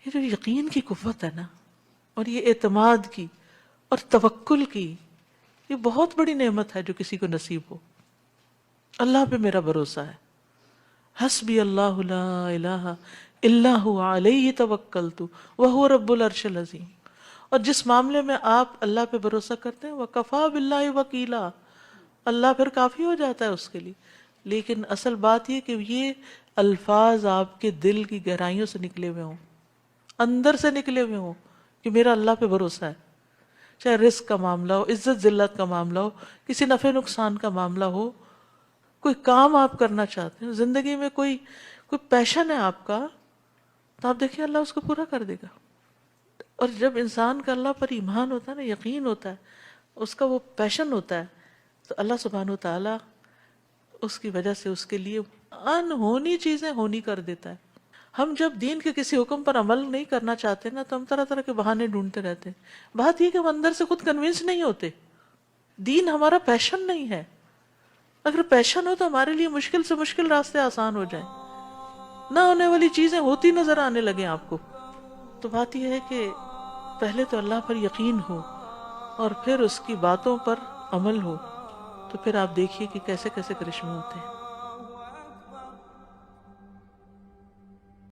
یہ جو یقین کی قوت ہے نا، اور یہ اعتماد کی اور توکل کی، یہ بہت بڑی نعمت ہے جو کسی کو نصیب ہو۔ اللہ پہ میرا بھروسہ ہے، حسبی اللہ لا الہ الا هو علیہ توکلت وہو رب العرش العظیم۔ اور جس معاملے میں آپ اللہ پہ بھروسہ کرتے ہیں وکفا باللہ وکیلا، اللہ پھر کافی ہو جاتا ہے اس کے لیے۔ لیکن اصل بات یہ کہ یہ الفاظ آپ کے دل کی گہرائیوں سے نکلے ہوئے ہوں، اندر سے نکلے ہوئے ہوں کہ میرا اللہ پہ بھروسہ ہے۔ چاہے رزق کا معاملہ ہو، عزت ذلت کا معاملہ ہو، کسی نفع نقصان کا معاملہ ہو، کوئی کام آپ کرنا چاہتے ہیں زندگی میں، کوئی پیشن ہے آپ کا، تو آپ دیکھیں اللہ اس کو پورا کر دے گا۔ اور جب انسان کا اللہ پر ایمان ہوتا ہے نا، یقین ہوتا ہے، اس کا وہ پیشن ہوتا ہے، تو اللہ سبحانہ وتعالی اس کی وجہ سے اس کے لیے انہونی چیزیں ہونی کر دیتا ہے۔ ہم جب دین کے کسی حکم پر عمل نہیں کرنا چاہتے نا، تو ہم طرح طرح کے بہانے ڈھونڈتے رہتے ہیں۔ بات یہ کہ ہم اندر سے خود کنونس نہیں ہوتے، دین ہمارا پیشن نہیں ہے۔ اگر پیشن ہو تو ہمارے لیے مشکل سے مشکل راستے آسان ہو جائیں، نہ ہونے والی چیزیں ہوتی نظر آنے لگیں آپ کو۔ تو بات یہ ہے کہ پہلے تو اللہ پر یقین ہو اور پھر اس کی باتوں پر عمل ہو، تو پھر آپ دیکھیے کہ کیسے کیسے کرشمے ہوتے ہیں۔